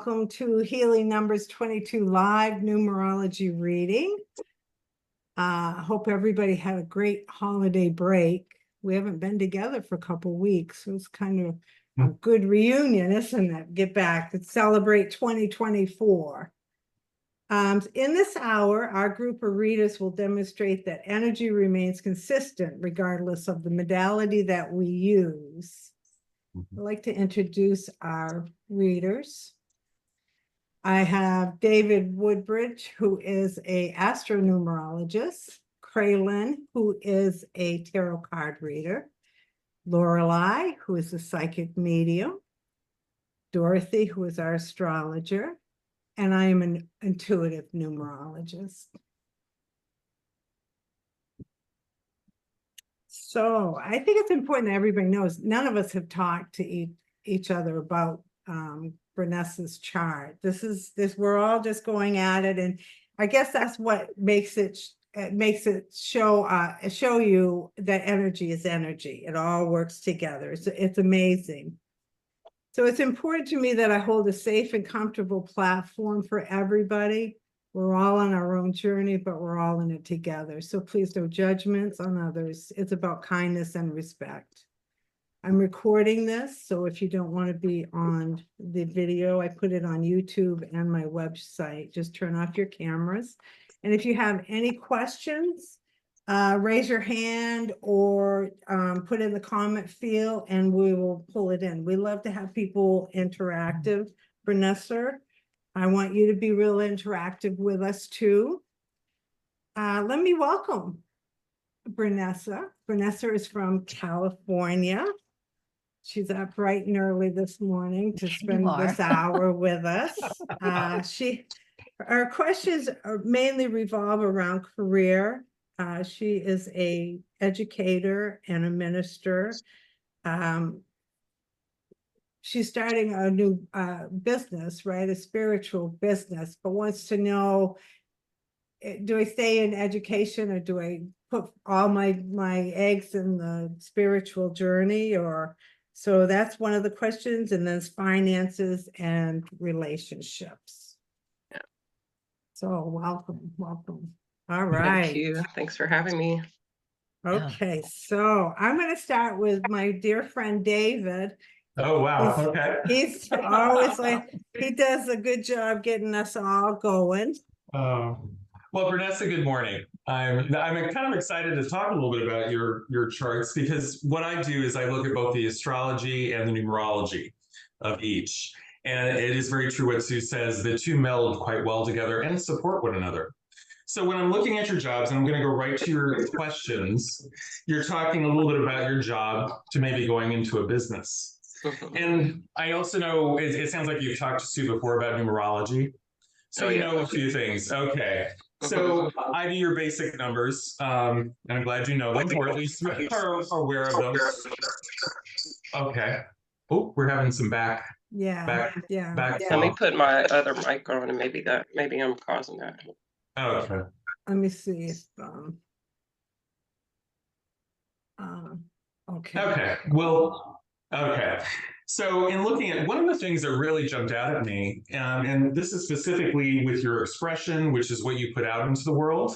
welcome to Healing Numbers 22 live numerology reading. Hope everybody had a great holiday break. We haven't been together for a couple weeks, so it's kind of a good reunion, isn't it? Get back and celebrate 2024. In this hour, our group of readers will demonstrate that energy remains consistent regardless of the modality that we use. I'd like to introduce our readers. I have David Woodbridge, who is an Astro-Numerologist, Craelynn, who is a tarot card reader, Lorelei, who is a psychic medium, Dorothy, who is our astrologer, and I am an intuitive numerologist. So I think it's important that everybody knows none of us have talked to each other about Branessa's chart. We're all just going at it, and I guess that's what makes it show you that energy is energy. It all works together. It's amazing. So it's important to me that I hold a safe and comfortable platform for everybody. We're all on our own journey, but we're all in it together. So please, no judgments on others. It's about kindness and respect. I'm recording this, so if you don't want to be on the video, I put it on YouTube and my website. Just turn off your cameras. And if you have any questions, raise your hand or put in the comment field and we will pull it in. We love to have people interactive. Branessa, I want you to be real interactive with us too. Let me welcome Branessa. Branessa is from California. She's up bright and early this morning to spend this hour with us. Our questions mainly revolve around career. She is an educator and a minister. She's starting a new business, right? A spiritual business, but wants to know, do I stay in education or do I put all my eggs in the spiritual journey? So that's one of the questions. And then finances and relationships. Yeah. So welcome. All right. Thank you. Thanks for having me. Okay, so I'm going to start with my dear friend David. Oh, wow. Okay. He's always he does a good job getting us all going. Well, Branessa, good morning. I'm kind of excited to talk a little bit about your charts, because what I do is I look at both the astrology and the numerology of each. And it is very true what Sue says, the two meld quite well together and support one another. So when I'm looking at your jobs, and I'm going to go right to your questions, you're talking a little bit about your job to maybe going into a business. And I also know it sounds like you've talked to Sue before about numerology. So you know a few things. Okay. So I do your basic numbers, and I'm glad you know them, or at least are aware of them. Okay. Oh, we're having some back. Yeah. Let me put my other mic on, and maybe I'm causing that. Oh, okay. Let me see if Okay. Well, okay. So in looking at one of the things that really jumped out at me, and this is specifically with your expression, which is what you put out into the world,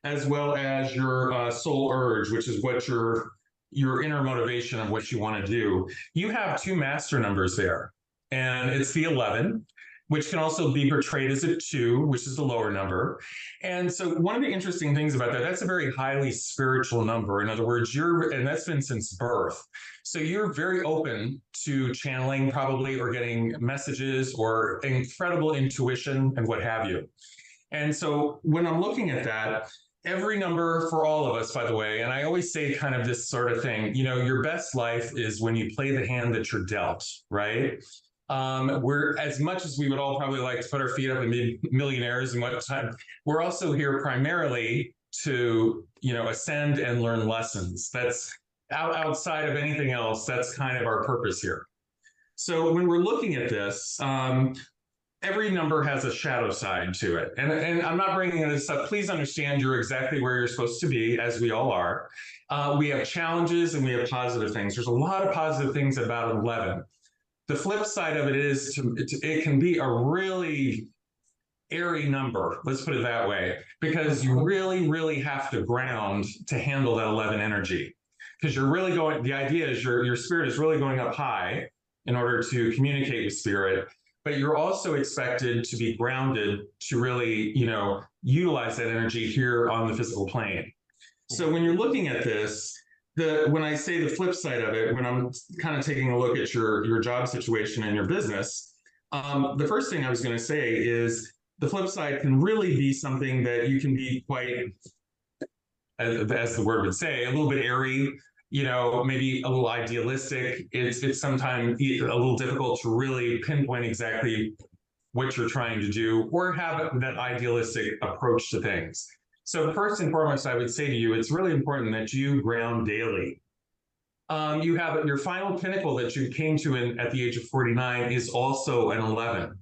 as well as your soul urge, which is what your inner motivation of what you want to do. You have two master numbers there, and it's the 11, which can also be portrayed as a 2, which is the lower number. And so one of the interesting things about that's a very highly spiritual number. In other words, and that's been since birth. So you're very open to channeling probably, or getting messages or incredible intuition and what have you. And so when I'm looking at that, every number for all of us, by the way, and I always say kind of this sort of thing, your best life is when you play the hand that you're dealt, right? We're, as much as we would all probably like to put our feet up and be millionaires and whatnot, we're also here primarily to, ascend and learn lessons. That's outside of anything else. That's kind of our purpose here. So when we're looking at this, every number has a shadow side to it. And I'm not bringing this up. Please understand you're exactly where you're supposed to be, as we all are. We have challenges and we have positive things. There's a lot of positive things about 11. The flip side of it is it can be a really airy number, let's put it that way, because you really, really have to ground to handle that 11 energy. Because you're really going, the idea is your spirit is really going up high in order to communicate with spirit, but you're also expected to be grounded to really, utilize that energy here on the physical plane. So when you're looking at this, when I say the flip side of it, when I'm kind of taking a look at your job situation and your business, the first thing I was going to say is the flip side can really be something that you can be quite, as the word would say, a little bit airy, maybe a little idealistic. It's sometimes a little difficult to really pinpoint exactly what you're trying to do or have that idealistic approach to things. So first and foremost, I would say to you, it's really important that you ground daily. You have your final pinnacle that you came to at the age of 49 is also an 11.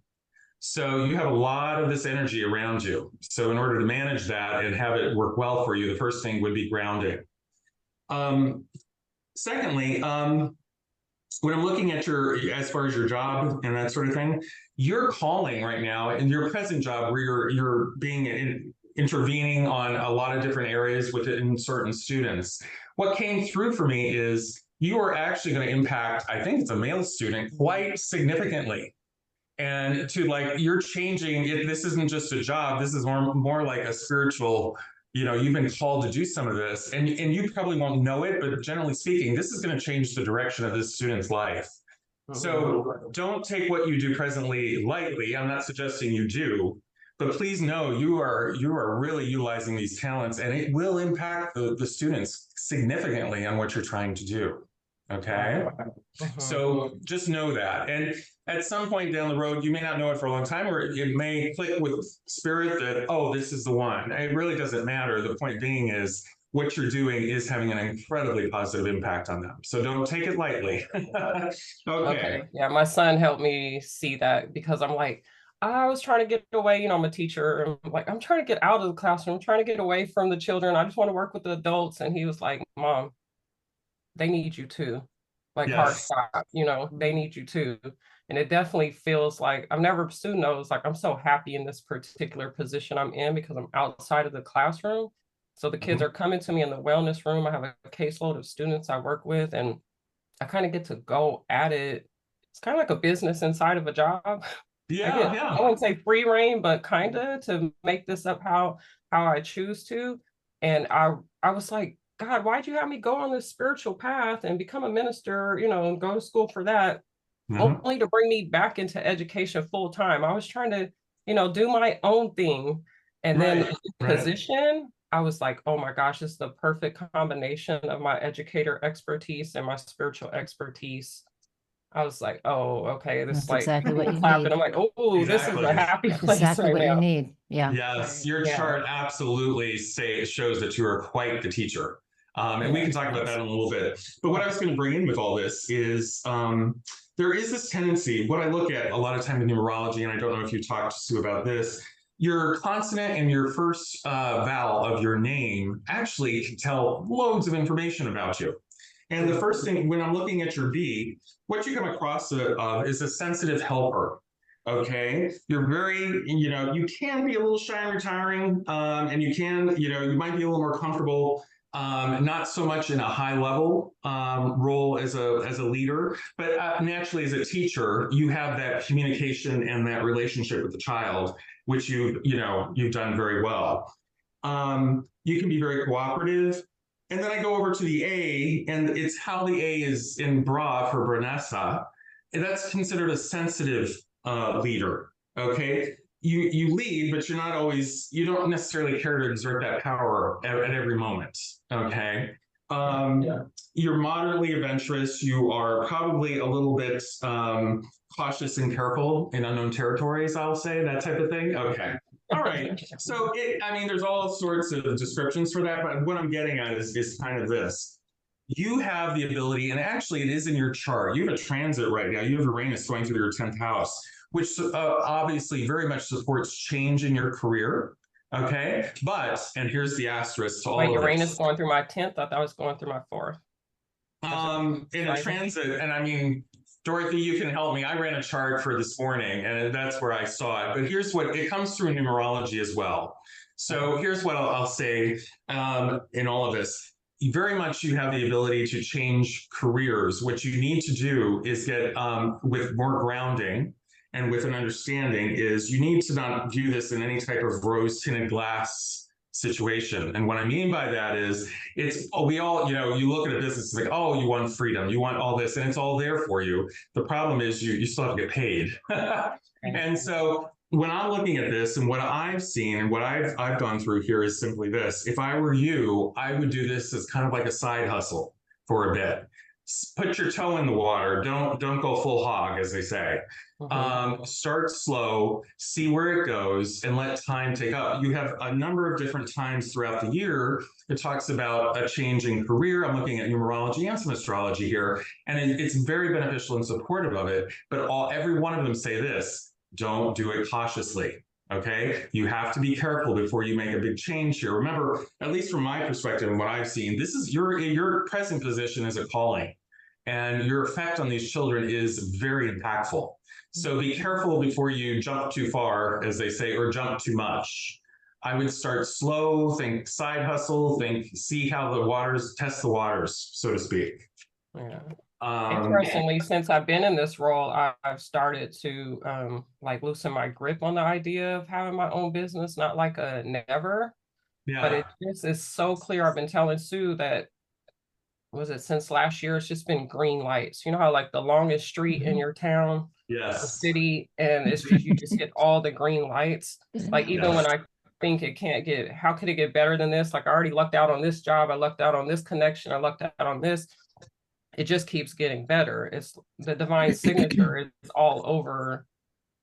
So you have a lot of this energy around you. So in order to manage that and have it work well for you, the first thing would be grounding. Secondly, when I'm looking at as far as your job and that sort of thing, you're calling right now in your present job where you're being intervening on a lot of different areas within certain students. What came through for me is you are actually going to impact, I think it's a male student, quite significantly. And you're changing it. This isn't just a job. This is more like a spiritual, you've been called to do some of this, and you probably won't know it, but generally speaking, this is going to change the direction of this student's life. So don't take what you do presently lightly. I'm not suggesting you do, but please know you are really utilizing these talents, and it will impact the students significantly on what you're trying to do. Okay. So just know that. And at some point down the road, you may not know it for a long time, or it may click with spirit that, oh, this is the one. It really doesn't matter. The point being is what you're doing is having an incredibly positive impact on them. So don't take it lightly. Okay. Yeah, my son helped me see that, because I'm like, I was trying to get away, I'm a teacher. I'm like, I'm trying to get out of the classroom. I'm trying to get away from the children. I just want to work with the adults. And he was like, Mom, they need you too. Like, Yes. hard stop, they need you too. And it definitely feels like I've never, Sue knows, like, I'm so happy in this particular position I'm in because I'm outside of the classroom. So the kids are coming to me in the wellness room. I have a caseload of students I work with, and I kind of get to go at it. It's kind of like a business inside of a job. I wouldn't say free reign, but kind of to make this up how I choose to. And I was like, God, why'd you have me go on this spiritual path and become a minister, and go to school for that, only to bring me back into education full time? I was trying to, do my own thing. And then position, I was like, oh my gosh, it's the perfect combination of my educator expertise and my spiritual expertise. I was like, oh, okay, this That's is like exactly what you clapping. need. I'm like, oh, Exactly. this is a happy place Exactly right what now. you need. Yeah. Yes, your chart absolutely shows that you are quite the teacher. And we can talk about that in a little bit. But what I was going to bring in with all this is there is this tendency, what I look at a lot of time in numerology, and I don't know if you talked to Sue about this, your consonant and your first vowel of your name actually can tell loads of information about you. And the first thing, when I'm looking at your B, what you come across is a sensitive helper. Okay, you're very, you can be a little shy and retiring, and you can, you might be a little more comfortable, not so much in a high level role as a leader, but naturally as a teacher, you have that communication and that relationship with the child, which you've done very well. You can be very cooperative. And then I go over to the A, and it's how the A is in Bra for Branessa. And that's considered a sensitive leader. Okay, you lead, but you're not always. You don't necessarily care to exert that power at every moment. Okay, you're moderately adventurous. You are probably a little bit cautious and careful in unknown territories. I'll say that type of thing. Okay. All right. So, there's all sorts of descriptions for that, but what I'm getting at is kind of this. You have the ability, and actually it is in your chart. You have a transit right now. You have Uranus going through your 10th house, which obviously very much supports change in your career. Okay. But, and here's the asterisk to all of this. Uranus going through my 10th? I thought I was going through my 4th. In a transit, and Dorothy, you can help me. I ran a chart for this morning, and that's where I saw it. But here's what it comes through numerology as well. So here's what I'll say in all of this. Very much you have the ability to change careers. What you need to do is get with more grounding and with an understanding is you need to not view this in any type of rose-tinted glass situation. And what I mean by that is we all, you look at a business, it's like, oh, you want freedom, you want all this, and it's all there for you. The problem is you still have to get paid. And so when I'm looking at this and what I've seen and what I've gone through here is simply this. If I were you, I would do this as kind of like a side hustle for a bit. Put your toe in the water. Don't go full hog, as they say. Start slow, see where it goes, and let time take up. You have a number of different times throughout the year. It talks about a change in career. I'm looking at numerology and some astrology here, and it's very beneficial and supportive of it. But every one of them say this: don't do it cautiously. Okay, you have to be careful before you make a big change here. Remember, at least from my perspective and what I've seen, this is your present position is a calling, and your effect on these children is very impactful. So be careful before you jump too far, as they say, or jump too much. I would start slow, think side hustle, see how the waters, test the waters, so to speak. Yeah. Interestingly, since I've been in this role, I've started to like loosen my grip on the idea of having my own business, not like a never, but it just is so clear. I've been telling Sue that, since last year, it's just been green lights. You know how like the longest street in your town, the city, and it's just, you just get all the green lights. Like even when I think how could it get better than this? Like I already lucked out on this job. I lucked out on this connection. I lucked out on this. It just keeps getting better. It's the divine signature is all over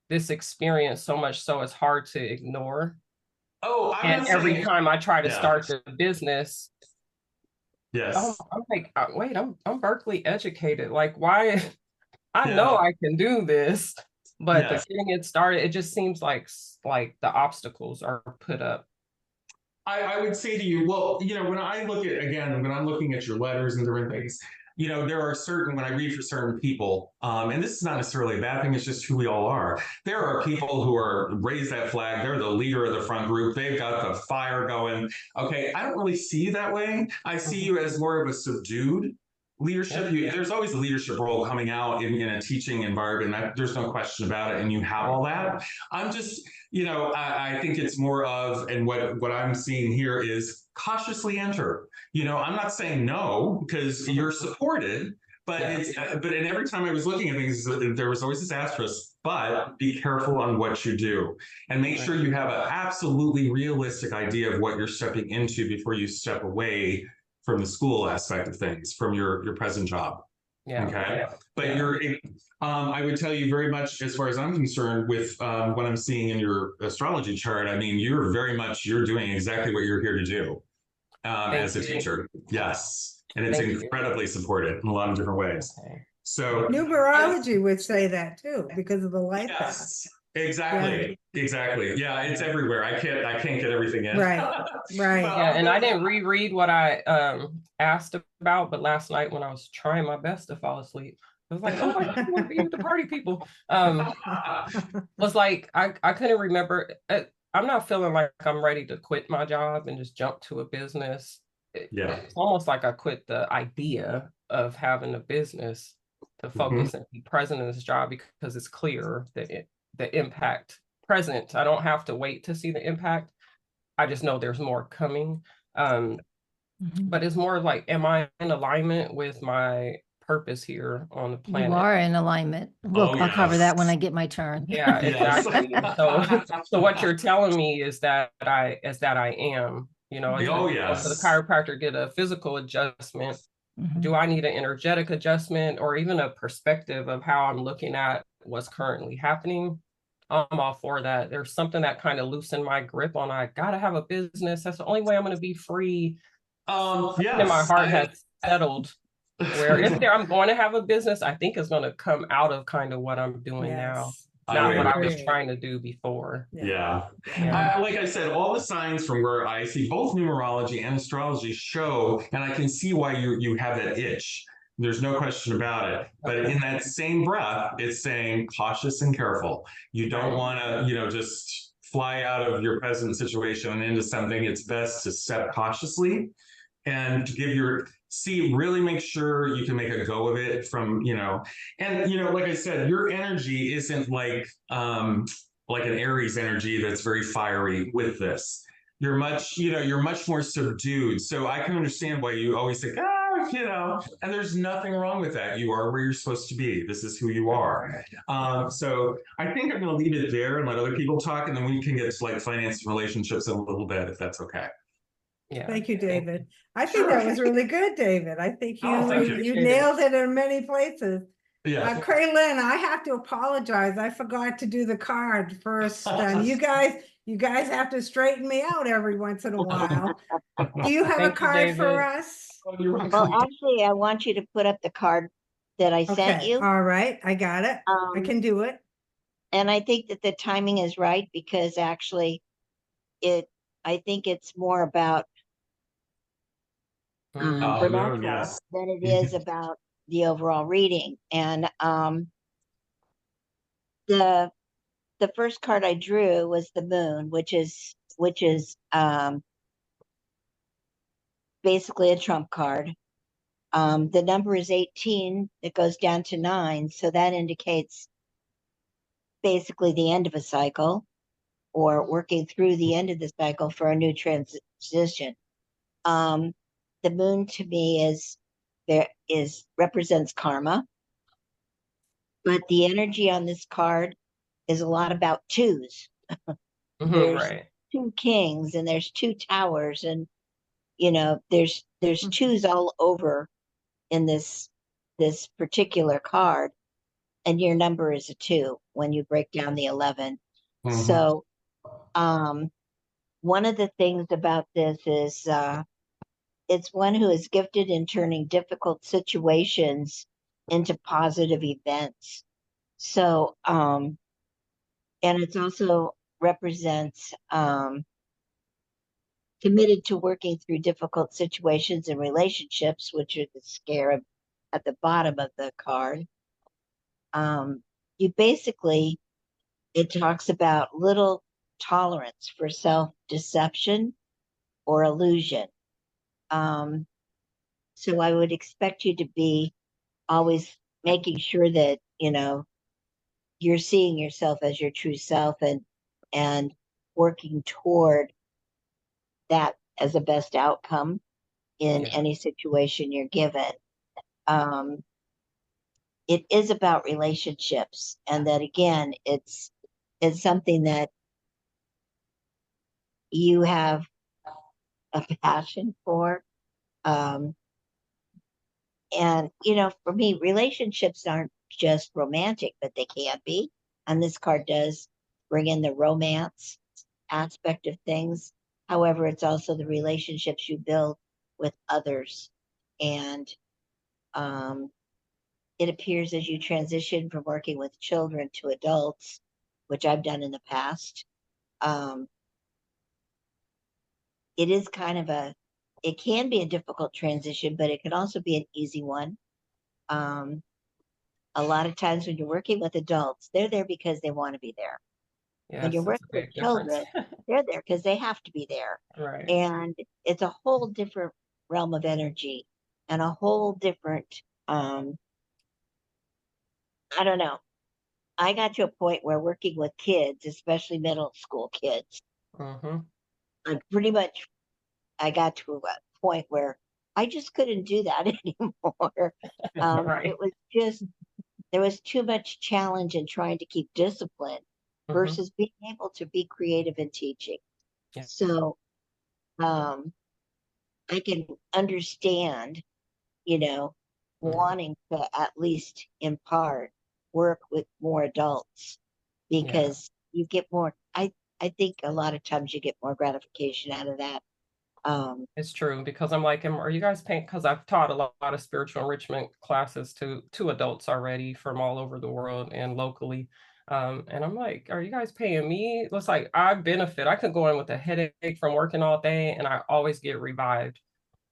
this experience so much so it's hard to ignore. Oh, and every time I try to start the business, I'm like, wait, I'm Berkeley educated. Like, why? I know I can do this, but the getting it started, it just seems like the obstacles are put up. I would say to you, well, when I'm looking at your letters and different things, there are when I read for certain people, and this is not necessarily a bad thing, it's just who we all are. There are people who raise that flag, they're the leader of the front group, they've got the fire going. Okay, I don't really see you that way. I see you as more of a subdued leadership. There's always a leadership role coming out in a teaching environment. There's no question about it, and you have all that. I'm just, I think it's more of, and what I'm seeing here is cautiously enter. I'm not saying no, because you're supported, but and every time I was looking at things, there was always this asterisk, but be careful on what you do and make sure you have an absolutely realistic idea of what you're stepping into before you step away from the school aspect of things, from your present job. But I would tell you very much, as far as I'm concerned, with what I'm seeing in your astrology chart, I mean, you're doing exactly what you're here to do as a teacher. Yes. And it's incredibly supported in a lot of different ways. So numerology would say that too, because of the light path. Exactly. Yeah, it's everywhere. I can't get everything in. Right. Yeah, and I didn't reread what I asked about, but last night when I was trying my best to fall asleep, I was like, oh my God, I want to be with the party people. Was like, I couldn't remember. I'm not feeling like I'm ready to quit my job and just jump to a business. It's almost like I quit the idea of having a business to focus and be present in this job, because it's clear that the impact present. I don't have to wait to see the impact. I just know there's more coming. But it's more like, am I in alignment with my purpose here on the planet? You are in alignment. I'll cover that when I get my turn. Yeah, exactly. So what you're telling me is that I am, so the chiropractor get a physical adjustment. Do I need an energetic adjustment or even a perspective of how I'm looking at what's currently happening? I'm all for that. There's something that kind of loosened my grip on, I gotta have a business. That's the only way I'm going to be free. And my heart has settled where if I'm going to have a business, I think it's going to come out of kind of what I'm doing now. Not what I was trying to do before. Like I said, all the signs from where I see both numerology and astrology show, and I can see why you have that itch. There's no question about it. But in that same breath, it's saying cautious and careful. You don't want to, just fly out of your present situation and into something. It's best to step cautiously and to give really make sure you can make a go of it from, like I said, your energy isn't like an Aries energy that's very fiery with this. You're much more subdued. So I can understand why you always think, and there's nothing wrong with that. You are where you're supposed to be. This is who you are. So I think I'm going to leave it there and let other people talk, and then we can get to like finance and relationships in a little bit, if that's okay. Yeah. Thank you, David. I think that was really good, David. I think thank you. you nailed it in many places. Yeah. Craelynn, I have to apologize. I forgot to do the card first. You guys have to straighten me out every once in a while. Do you have a Thank you, card for David. us? Oh, you're welcome. Well, actually, I want you to put up the card that I sent Okay, you. all right, I got it. I can do it. And I think that the timing is right because actually I think it's more about Branessa yes. than it is about the overall reading. And the first card I drew was the moon, which is basically a trump card. The number is 18. It goes down to 9. So that indicates basically the end of a cycle or working through the end of the cycle for a new transition. The moon to me represents karma, but the energy on this card is a lot about twos. There's Right. 2 kings and there's 2 towers, and there's twos all over in this particular card, and your number is a 2 when you break down the 11. So one of the things about this is it's one who is gifted in turning difficult situations into positive events. So and it also represents committed to working through difficult situations and relationships, which are the scarab at the bottom of the card. It talks about little tolerance for self-deception or illusion. So I would expect you to be always making sure that, you're seeing yourself as your true self and working toward that as a best outcome in any situation you're given. It is about relationships, and that again, it's something that you have a passion for. And for me, relationships aren't just romantic, but they can be. And this card does bring in the romance aspect of things. However, it's also the relationships you build with others. And it appears as you transition from working with children to adults, which I've done in the past, it is kind of it can be a difficult transition, but it can also be an easy one. A lot of times when you're working with adults, they're there because they want to be there. Yes, When you're working with children, they're there because they have to be there. Right. And it's a whole different realm of energy and a whole different, I don't know. I got to a point where working with kids, especially middle school kids, I got to a point where I just couldn't do that anymore. It was just, there was too much challenge in trying to keep discipline versus being able to be creative in teaching. Yeah. So I can understand, wanting to at least in part work with more adults because you get more, I think a lot of times you get more gratification out of that. It's true, because I'm like, are you guys paying? Because I've taught a lot of spiritual enrichment classes to adults already from all over the world and locally. And I'm like, are you guys paying me? Looks like I benefit. I could go in with a headache from working all day and I always get revived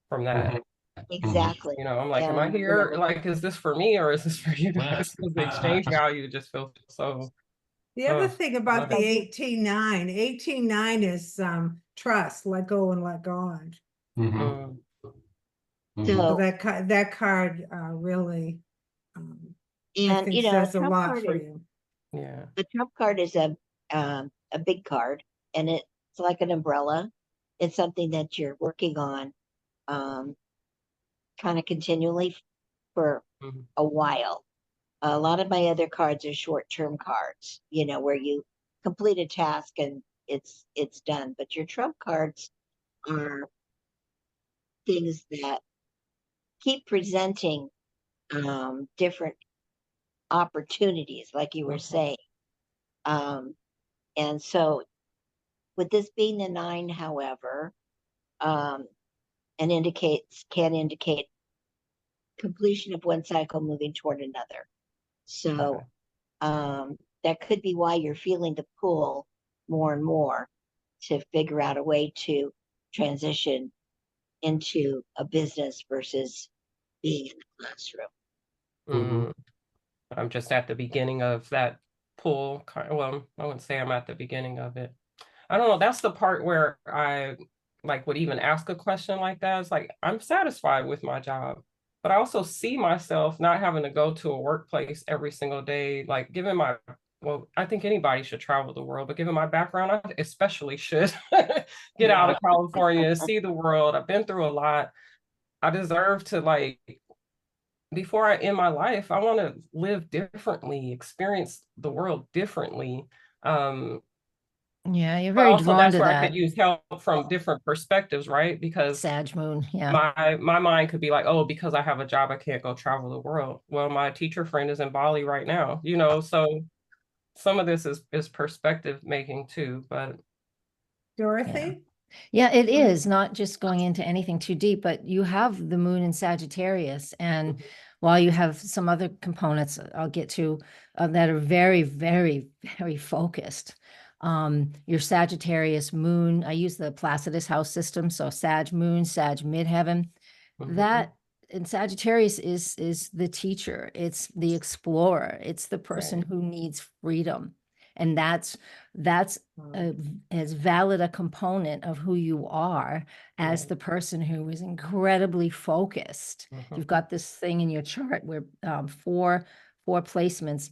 from that. exactly. You know, I'm like, am I And, you here? know, Like, is this for me or is this for you guys? Because the exchange value just feels so, The other oh, thing about love the it. 18-9 is trust, let go and let God. Mm, So so, that card really, I and, think you know, says a lot for you. yeah. a trump card is a big card, and it's like an umbrella. It's something that you're working on, kind of continually for Mhm. a while. A lot of my other cards are short-term cards, you know, where you complete a task and it's done. But your trump cards are things that keep presenting different opportunities, like you were Mhm. saying. Um, and so, with this being the 9, however, um, and can indicate completion of one cycle moving toward another. Okay. So that could be why you're feeling the pull more and more to figure out a way to transition into a business versus being in the classroom. Mm. I'm just at the beginning of that pull. Well, I wouldn't say I'm at the beginning of it. I don't know. That's the part where I like would even ask a question like that. It's like I'm satisfied with my job, but I also see myself not having to go to a workplace every single day. Like given my, well, I think anybody should travel the world, but given my background, I especially should get out Yeah. of California, see the world. I've been through a lot. I deserve to like before I end my life, I want to live differently, experience the world differently. Um, Yeah, you're but very also drawn that's to where I could that use help from different perspectives, right? Because Sag moon. Yeah. my mind could be like, oh, because I have a job, I can't go travel the world. Well, my teacher friend is in Bali right now, you know, so some of this is perspective making too, but Dorothy? Yeah, it is not just going into anything too deep, but you have the moon in Sagittarius. And while you have some other components I'll get to that are very, very, very focused. Your Sagittarius moon, I use the Placidus house system. So Sag moon, Sag midheaven. That in Sagittarius is the teacher, it's the explorer, it's the person right. who needs freedom. And that's as valid a component of who you are as Right. the person who is incredibly focused. You've got this thing in your chart where four placements,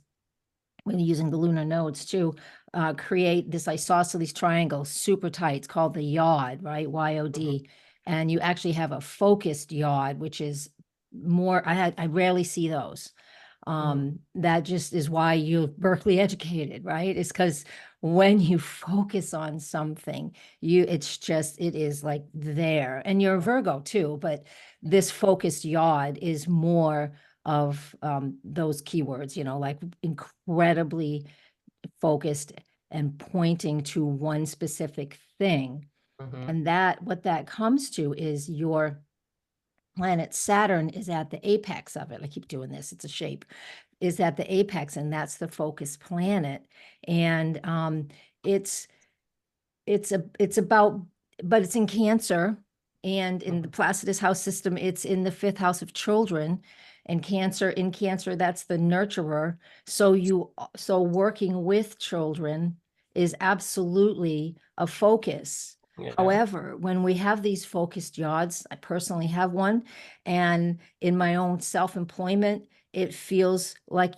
when using the lunar nodes too, create this isosceles triangle, super tight. It's called the yod, right? YOD. And you actually have a focused yod, which is more, I rarely see those. That just is why you're Berkeley educated, right? It's because when you focus on something, it is like there. And you're a Virgo too, but this focused yod is more of those keywords, you know, like incredibly focused and pointing to one specific thing. And what that comes to is your planet Saturn is at the apex of it. I keep doing this, it's a shape, is at the apex, and that's the focus planet. And it's about, but it's in Cancer, and in the Placidus house system, it's in the 5th house of children. And in Cancer, that's the nurturer. So working with children is absolutely a focus. Yeah. However, when we have these focused yods, I personally have one, and in my own self-employment, it feels like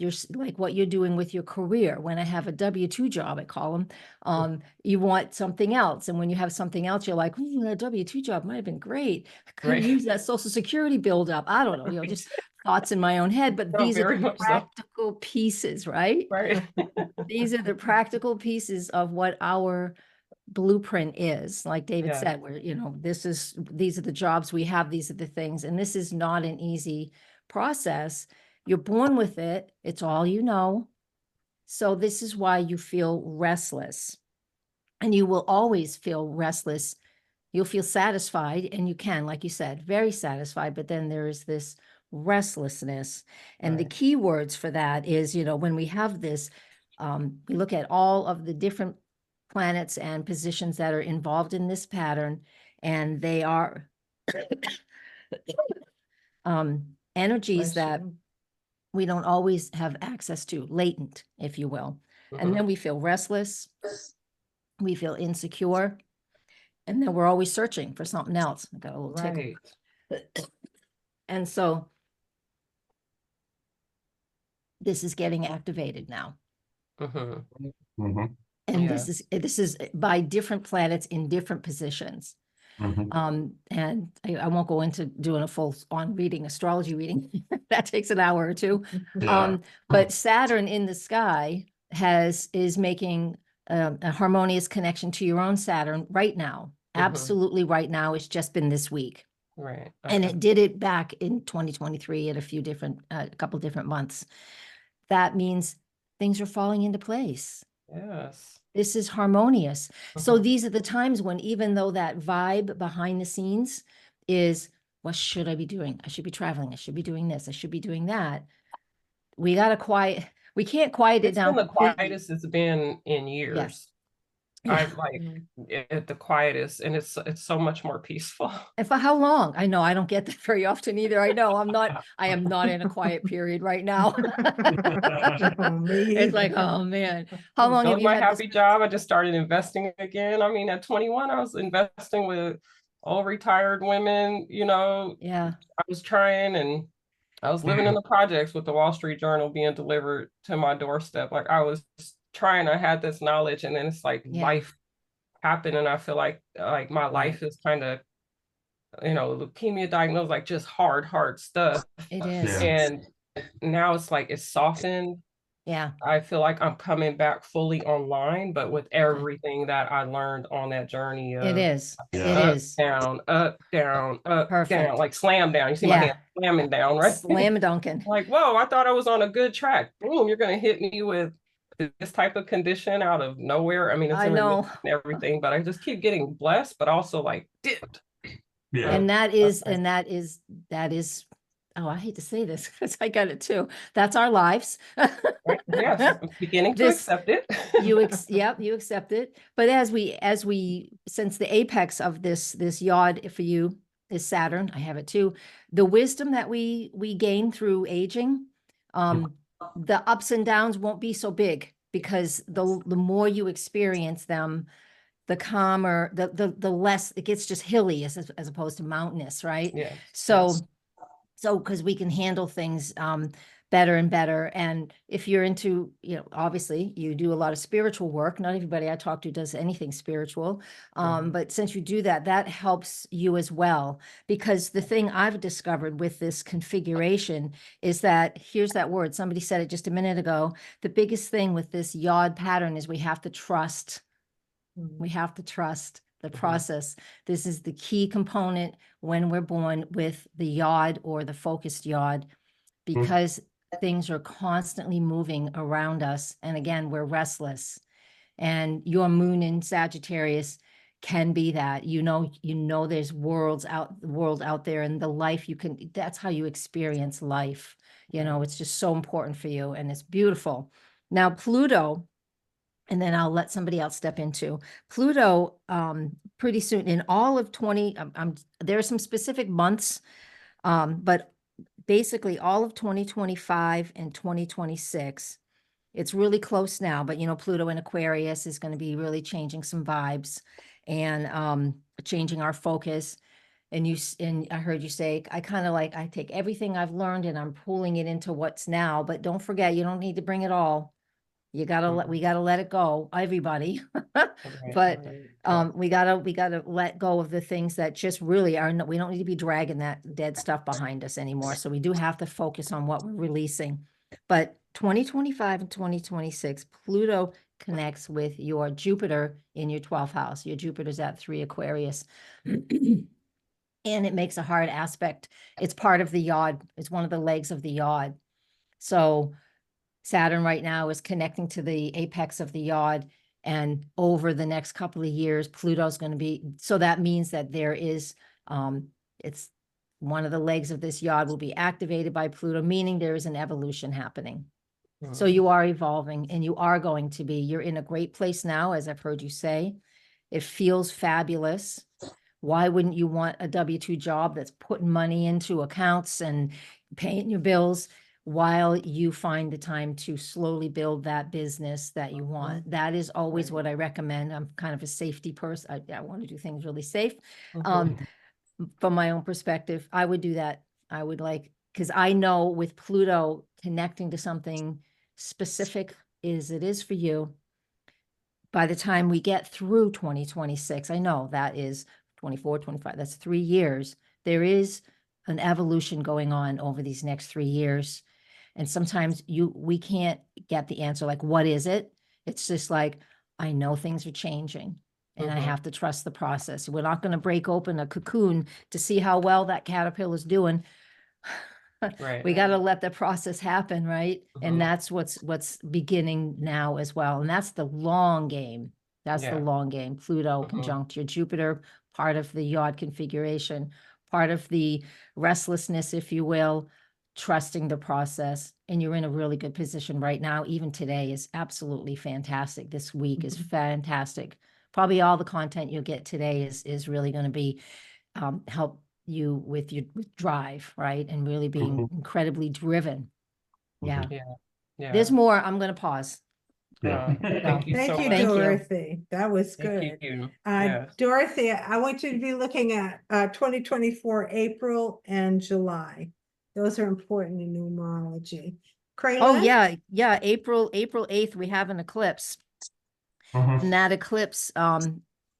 what you're doing with your career. When I have a W-2 job, I call them, you want something else. And when you have something else, you're like, that W-2 job might have been great. I could Right. use that Social Security buildup. I don't know, you know, just thoughts in my own head. But No, these are very the much so. practical pieces, right? Right. These are the practical pieces of what our blueprint is. Like David Yeah. said, where, you know, these are the jobs we have, these are the things. And this is not an easy process. You're born with it. It's all you know. So this is why you feel restless. And you will always feel restless. You'll feel satisfied, and you can, like you said, very satisfied, but then there is this restlessness. And the Right. key words for that is, you know, when we have this, we look at all of the different planets and positions that are involved in this pattern, and they are energies Bless that you. we don't always have access to, latent, if you will. And Mhm. then we feel restless, we feel insecure, and then we're always searching for something else. I got a little tickle. Right. And so this is getting activated now. Mhm. Mhm, And Yeah. this is by different planets in different positions. mhm. And I won't go into doing a full on reading, astrology reading. That takes an hour or two. Yeah. But Saturn in the sky is making a harmonious connection to your own Saturn right now. Mhm. Absolutely right now. It's just been this week. Right. And Okay. it did it back in 2023 at a couple different months. That means things are falling into place. Yes. This is harmonious. So Mhm. these are the times when, even though that vibe behind the scenes is, what should I be doing? I should be traveling. I should be doing this. I should be doing that. We can't quiet it It's down been the completely. quietest it's been in years. Yeah. I've like at the quietest, and it's so much more peaceful. And for how long? I know I don't get that very often either. I know I am not in a quiet period right now. Oh, me It's like, either. oh man, how long That have was you my had this? happy job. I just started investing again. I mean, at 21, I was investing with all retired women. Yeah, I was trying, and I was living in the projects with the Wall Street Journal being delivered to my doorstep. Like I was trying, I had this knowledge, and then it's like yeah, life happened, and I feel like my right. life is kind of, leukemia diagnosed, like just hard stuff. It is. Yeah. And now it's like it's softened. Yeah, I feel like I'm coming back fully online, but with everything that I learned on that journey it of is. Yeah. It up, is. down, up, down, up, down, Perfect. like slam down. You see my Yeah. hand slamming down, right? Slam dunking. Like, whoa, I thought I was on a good track. Boom, you're going to hit me with this type of condition out of nowhere. I mean, it's I in remission know. and everything, but I just keep getting blessed, but also like dipped. Yeah. And that is, oh, I hate to say this because I got it too. That's our lives. Right? Yes, I'm beginning to This, accept it. yep, you accept it. But as we, since the apex of this yod for you is Saturn, I have it too. The wisdom that we gain through aging, the ups and downs won't be so big because the more you experience them, the calmer, the less it gets just hilly as opposed to mountainous, right? Yes. So because we can handle things better and better. And if you're into, obviously you do a lot of spiritual work. Not everybody I talk to does anything spiritual. But since you do that, that helps you as well. Because the thing I've discovered with this configuration is that, here's that word, somebody said it just a minute ago, the biggest thing with this yod pattern is we have to trust. We have to trust the process. This is the key component when we're born with the yod or the focused yod, because things are constantly moving around us. And again, we're restless. And your moon in Sagittarius can be that. There's world out there, and the life that's how you experience life. It's just so important for you, and it's beautiful. Now, Pluto, and then I'll let somebody else step into Pluto pretty soon in all of 20. There are some specific months, but basically all of 2025 and 2026. It's really close now, but Pluto in Aquarius is going to be really changing some vibes and changing our focus. And I heard you say, I take everything I've learned and I'm pulling it into what's now, but don't forget, you don't need to bring it all. We gotta let it go, everybody. But we gotta let go of the things that just really are, we don't need to be dragging that dead stuff behind us anymore. So we do have to focus on what we're releasing. But 2025 and 2026, Pluto connects with your Jupiter in your 12th house. Your Jupiter's at 3 Aquarius. And it makes a hard aspect. It's part of the yod. It's one of the legs of the yod. So Saturn right now is connecting to the apex of the yod, and over the next couple of years, Pluto's going to be, so that means that there is, it's one of the legs of this yod will be activated by Pluto, meaning there is an evolution happening. So you are evolving, and you are going to be, you're in a great place now, as I've heard you say. It feels fabulous. Why wouldn't you want a W-2 job that's putting money into accounts and paying your bills while you find the time to slowly build that business that you want? That is always what I recommend. I'm kind of a safety person. I want to do things really safe. From my own perspective, I would do that. I would like, because I know with Pluto connecting to something specific as it is for you, by the time we get through 2026, I know that is 24, 25, that's 3 years. There is an evolution going on over these next 3 years. And sometimes we can't get the answer, like, what is it? It's just like, I know things are changing and I have to trust the process. We're not going to break open a cocoon to see how well that caterpillar is doing. Right. We got to let the process happen, right? And that's what's beginning now as well. And that's the long game. That's the long game. Pluto conjunct your Jupiter, part of the yod configuration, part of the restlessness, if you will, trusting the process. And you're in a really good position right now. Even today is absolutely fantastic. This week is fantastic. Probably all the content you'll get today is really going to be help you with your drive, right? And really being incredibly driven. Yeah. Yeah. There's more. I'm going to pause. Thank you Thank so you, much. Dorothy. That was Thank good. you. Yes. Dorothy, I want you to be looking at 2024 April and July. Those are important in numerology. Oh Craelynn? yeah. April 8th, we have an eclipse. And that eclipse,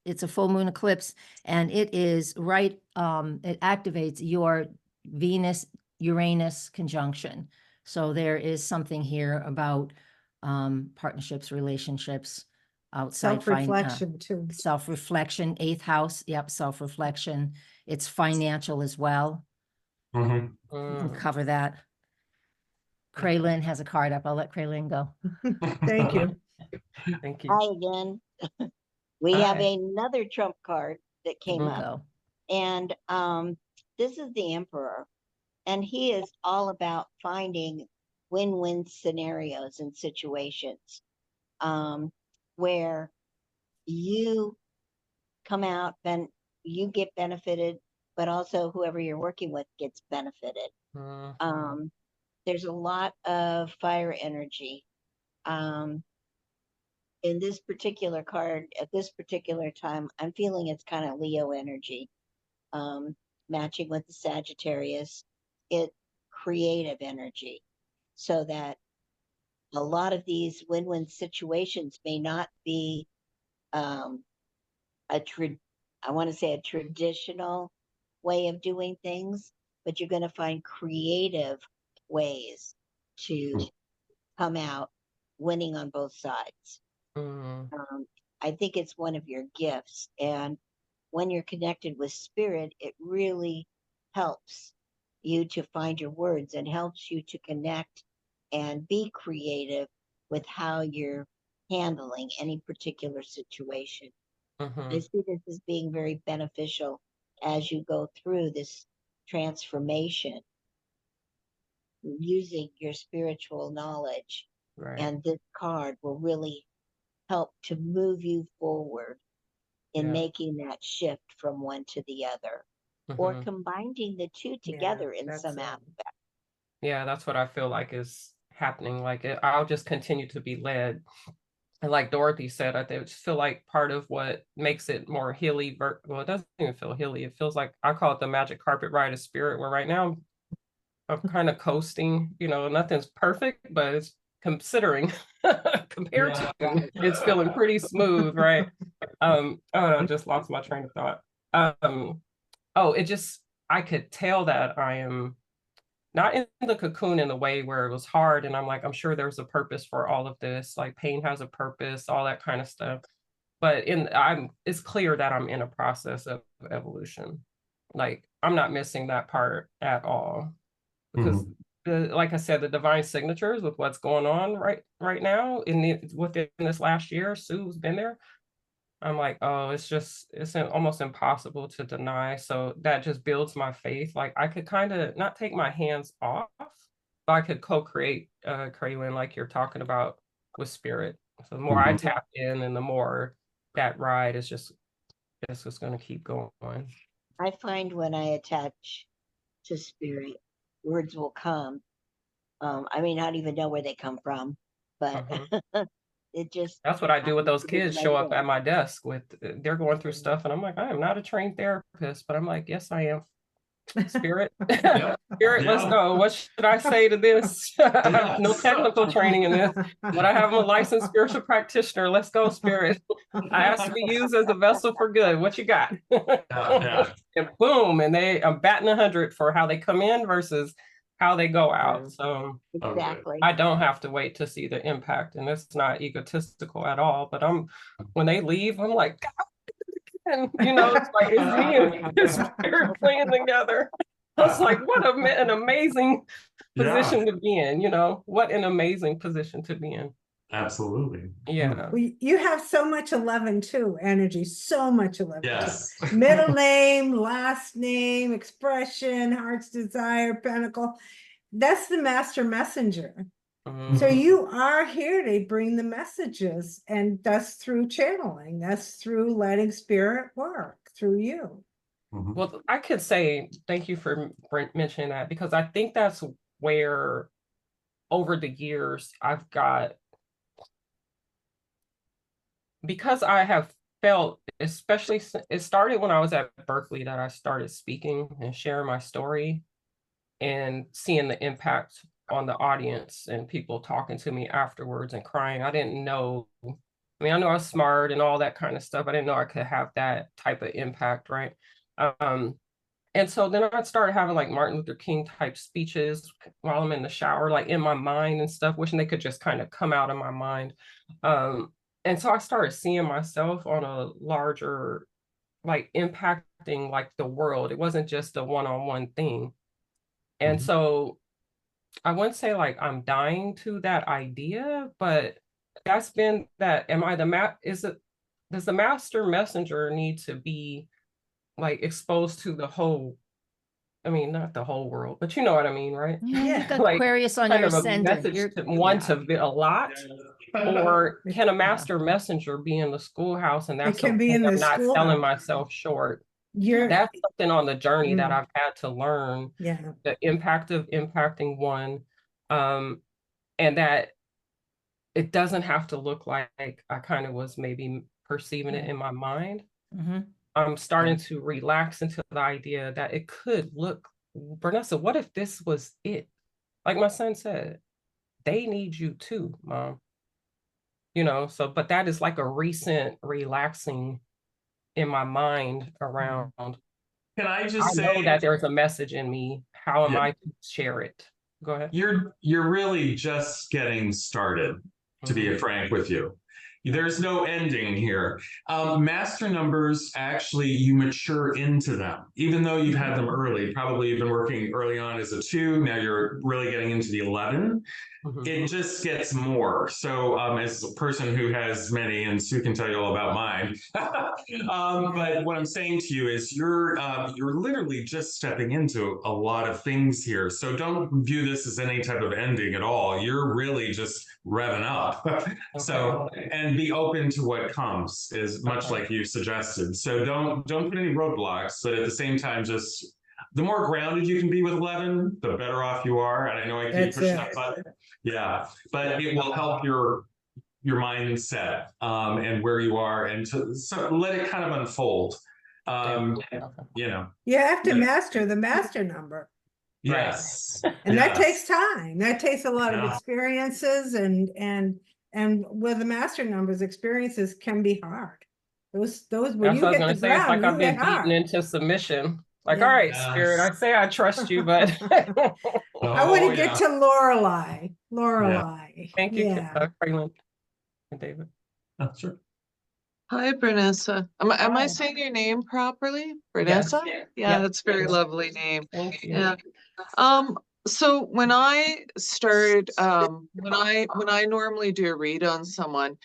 it's a full moon eclipse, and it is right, it activates your Venus-Uranus conjunction. So there is something here about partnerships, relationships, outside Self-reflection too. self-reflection, 8th house, yep, self-reflection. It's financial as well. We can cover that. Craelynn has a card up. I'll let Craelynn go. Thank you. Thank you. Hi again. We have Hi. another trump card that came up, Go. and this is the Emperor, and he is all about finding win-win scenarios and situations where you come out and you get benefited, but also whoever you're working with gets benefited. There's a lot of fire energy. In this particular card, at this particular time, I'm feeling it's kind of Leo energy, matching with the Sagittarius. It creative energy, so that a lot of these win-win situations may not be I want to say a traditional way of doing things, but you're going to find creative ways to come out winning on both sides. I think it's one of your gifts. And when you're connected with spirit, it really helps you to find your words and helps you to connect and be creative with how you're handling any particular situation. I see this as being very beneficial as you go through this transformation using your spiritual knowledge. And this card will really help to move you forward in making that shift from one to the other, or combining the two together in some aspect. Yeah, that's what I feel like is happening. Like I'll just continue to be led. And like Dorothy said, I just feel like part of what makes it more hilly, well, it doesn't even feel hilly. It feels like, I call it the magic carpet ride of spirit, where right now I'm kind of coasting, nothing's perfect, but it's considering compared to, it's feeling pretty smooth, right? I just lost my train of thought. I could tell that I am not in the cocoon in the way where it was hard. And I'm like, I'm sure there's a purpose for all of this. Like pain has a purpose, all that kind of stuff. But it's clear that I'm in a process of evolution. Like I'm not missing that part at all. Because like I said, the divine signatures with what's going on right now within this last year, Sue's been there. I'm like, oh, it's almost impossible to deny. So that just builds my faith. Like I could kind of not take my hands off, but I could co-create, Craelynn, like you're talking about with spirit. So the more I tap in and the more that ride is just it's just going to keep going. I find when I attach to spirit, words will come. I may not even know where they come from, but it just That's what I do with those happens kids in show my up head. at my desk with, they're going through stuff. And I'm like, I am not a trained therapist, but I'm like, yes, I am. Spirit, Yeah. spirit, let's Yeah. go. What should I say to this? I have no technical training in this, but I have a licensed spiritual practitioner. Let's go, spirit. I asked to be used as a vessel for good. What you got? Yeah. And boom, and I'm batting 100 for how they come in versus how they go out. So Exactly. I don't have to wait to see the impact, and it's not egotistical at all. But when they leave, I'm like, and it's like it's me and his spirit playing together. I was like, what an amazing position to be in, what an amazing position to be in. Absolutely. Yeah. Well, you have so much 11 too, energy, so much 11 Yes. too. Middle name, last name, expression, heart's desire, pentacle. That's the master messenger. So you are here to bring the messages, and that's through channeling. That's through letting spirit work through you. Well, I could say thank you for mentioning that, because I think that's where over the years I've got, because I have felt, especially it started when I was at Berkeley, that I started speaking and sharing my story and seeing the impact on the audience and people talking to me afterwards and crying. I didn't know, I mean, I know I was smart and all that kind of stuff. I didn't know I could have that type of impact, right? And so then I started having like Martin Luther King type speeches while I'm in the shower, like in my mind and stuff, wishing they could just kind of come out of my mind. And so I started seeing myself on a larger, like impacting like the world. It wasn't just a one-on-one thing. And so I wouldn't say like I'm dying to that idea, but that's been that, does the master messenger need to be like exposed to the whole, I mean, not the whole world, but you know what I mean, right? Yeah, you've got Like Aquarius on kind your of a ascendant. message to one to be a lot, or can a master messenger be in the schoolhouse and that's can be okay, in the I'm not selling schoolhouse. myself short. You're That's something on the journey that I've had to learn, yeah. the impact of impacting one, and that it doesn't have to look like I kind of was maybe perceiving it in my mind. I'm starting to relax into the idea that it could look, Branessa, what if this was it? Like my son said, they need you too, Mom. So, but that is like a recent relaxing in my mind around, Can I I just know say that there's a message in me. How am I to share it? Go ahead. you're really just getting started, to be frank with you. There's no ending here. Master numbers, actually, you mature into them. Even though you've had them early, probably you've been working early on as a 2, now you're really getting into the 11. It just gets more. So as a person who has many, and Sue can tell you all about mine, but what I'm saying to you is you're literally just stepping into a lot of things here. So don't view this as any type of ending at all. You're really just revving up. So, and be open to what comes, is much like you suggested. So don't put any roadblocks, but at the same time, just the more grounded you can be with 11, the better off you are. And I know I keep pushing that button. Yeah, but it will help your mindset and where you are, and so let it kind of unfold. You have to master the master number. Yes. And that takes time. That takes a lot of experiences, and with the master numbers, experiences can be hard. Those when you hit the Say, it's like ground, I've you been hit beaten hard. into submission. Like, all right, Spirit, I say I trust you, but I want to get to Lorelei. thank you, Yeah. Craelynn and David. Sure. Hi, Branessa. Am I saying your name properly? Branessa? Yeah, that's a very lovely name. Thank you. Yeah. So when I start, when I normally do a read on someone,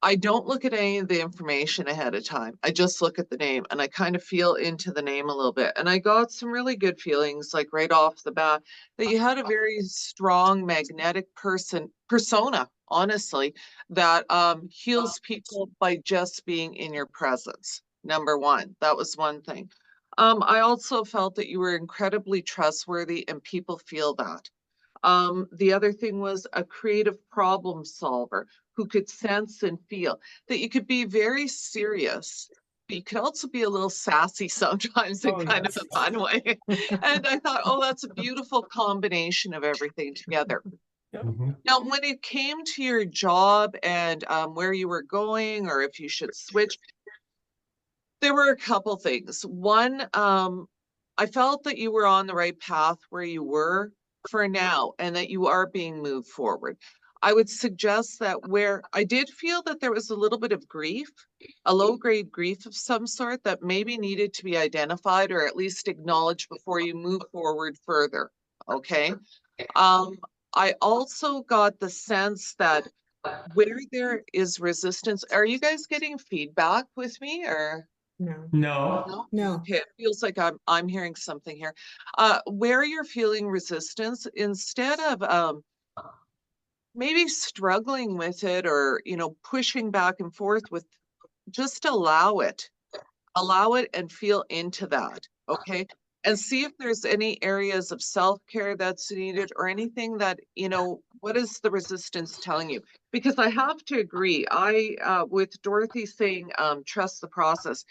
I don't look at any of the information ahead of time. I just look at the name and I kind of feel into the name a little bit. And I got some really good feelings, like right off the bat, that you had a very strong magnetic persona, honestly, that heals people by just being in your presence. number one. That was one thing. I also felt that you were incredibly trustworthy and people feel that. The other thing was a creative problem solver who could sense and feel that you could be very serious, but you could also be a little sassy sometimes in Oh, kind of yes. a fun way. And I thought, oh, that's a beautiful combination of everything together. Mhm. Now, when it came to your job and where you were going, or if you should switch, there were a couple things. One, I felt that you were on the right path where you were for now and that you are being moved forward. I would suggest that where I did feel that there was a little bit of grief, a low-grade grief of some sort that maybe needed to be identified or at least acknowledged before you move forward further. Okay. I also got the sense that where there is resistance, are you guys getting feedback with me or? No, No. no. Okay, it feels like I'm hearing something here. Where you're feeling resistance, instead of maybe struggling with it or pushing back and forth with, just allow it. Allow it and feel into that, okay? And see if there's any areas of self-care that's needed or anything that, what is the resistance telling you? Because I have to agree, with Dorothy saying, trust the process,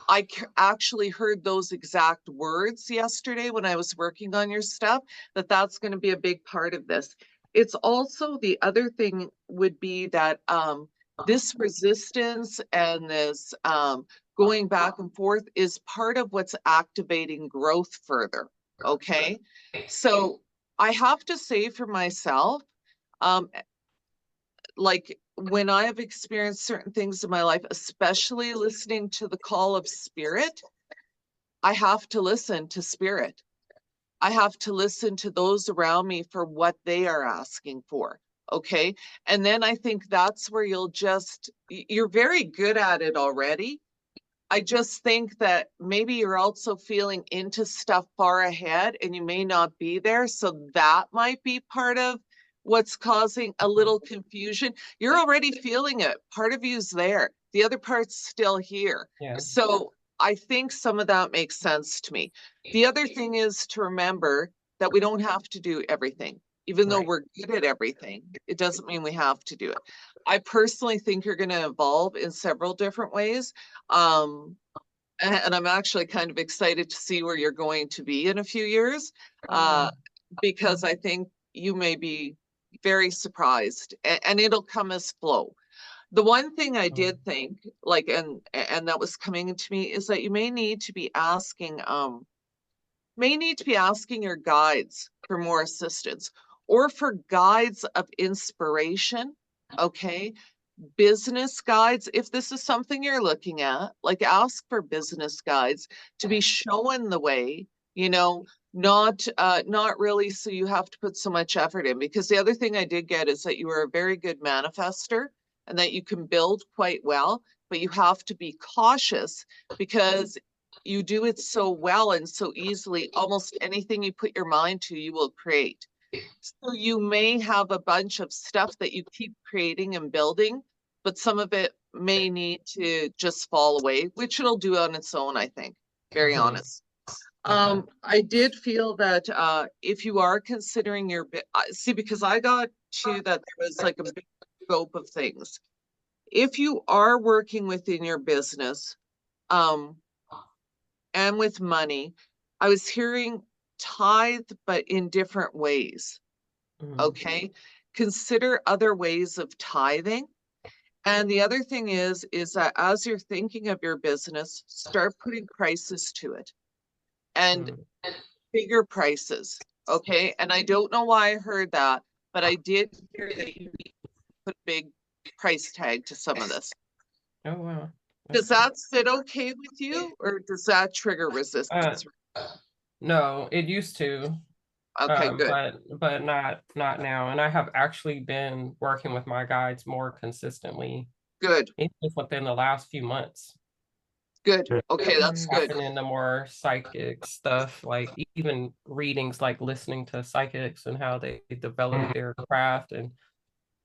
I actually heard those exact words yesterday when I was working on your stuff, that's going to be a big part of this. It's also, the other thing would be that this resistance and this going back and forth is part of what's activating growth further. Okay. So I have to say for myself, like when I have experienced certain things in my life, especially listening to the call of spirit, I have to listen to spirit. I have to listen to those around me for what they are asking for. Okay. And then I think that's where you're very good at it already. I just think that maybe you're also feeling into stuff far ahead and you may not be there. So that might be part of what's causing a little confusion. You're already feeling it. Part of you's there. The other part's still here. Yeah. So I think some of that makes sense to me. The other thing is to remember that we don't have to do everything. Even though Right. we're good at everything, it doesn't mean we have to do it. I personally think you're going to evolve in several different ways. And I'm actually kind of excited to see where you're going to be in a few years, because I think you may be very surprised and it'll come as flow. The one thing I did think, like, and that was coming to me, is that you may need to be asking your guides for more assistance or for guides of inspiration. Okay. Business guides, if this is something you're looking at, like ask for business guides to be shown the way, not really so you have to put so much effort in. Because the other thing I did get is that you are a very good manifester and that you can build quite well, but you have to be cautious because you do it so well and so easily. Almost anything you put your mind to, you will create. So you may have a bunch of stuff that you keep creating and building, but some of it may need to just fall away, which it'll do on its own, I think. Very honest. I did feel that if you are considering see, because I got to that there was like a big scope of things. If you are working within your business, and with money, I was hearing tithe, but in different ways. Okay. Consider other ways of tithing. And the other thing is that as you're thinking of your business, start putting prices to it and bigger prices. Okay. And I don't know why I heard that, but I did hear that you need to put a big price tag to some of this. Oh, wow. Does that sit okay with you or does that trigger resistance? No, it used to. Okay, good. But not now. And I have actually been working with my guides more consistently. Good. Just within the last few months. Good. Okay, that's good. Tapping into more psychic stuff, like even readings, like listening to psychics and how they develop their craft. And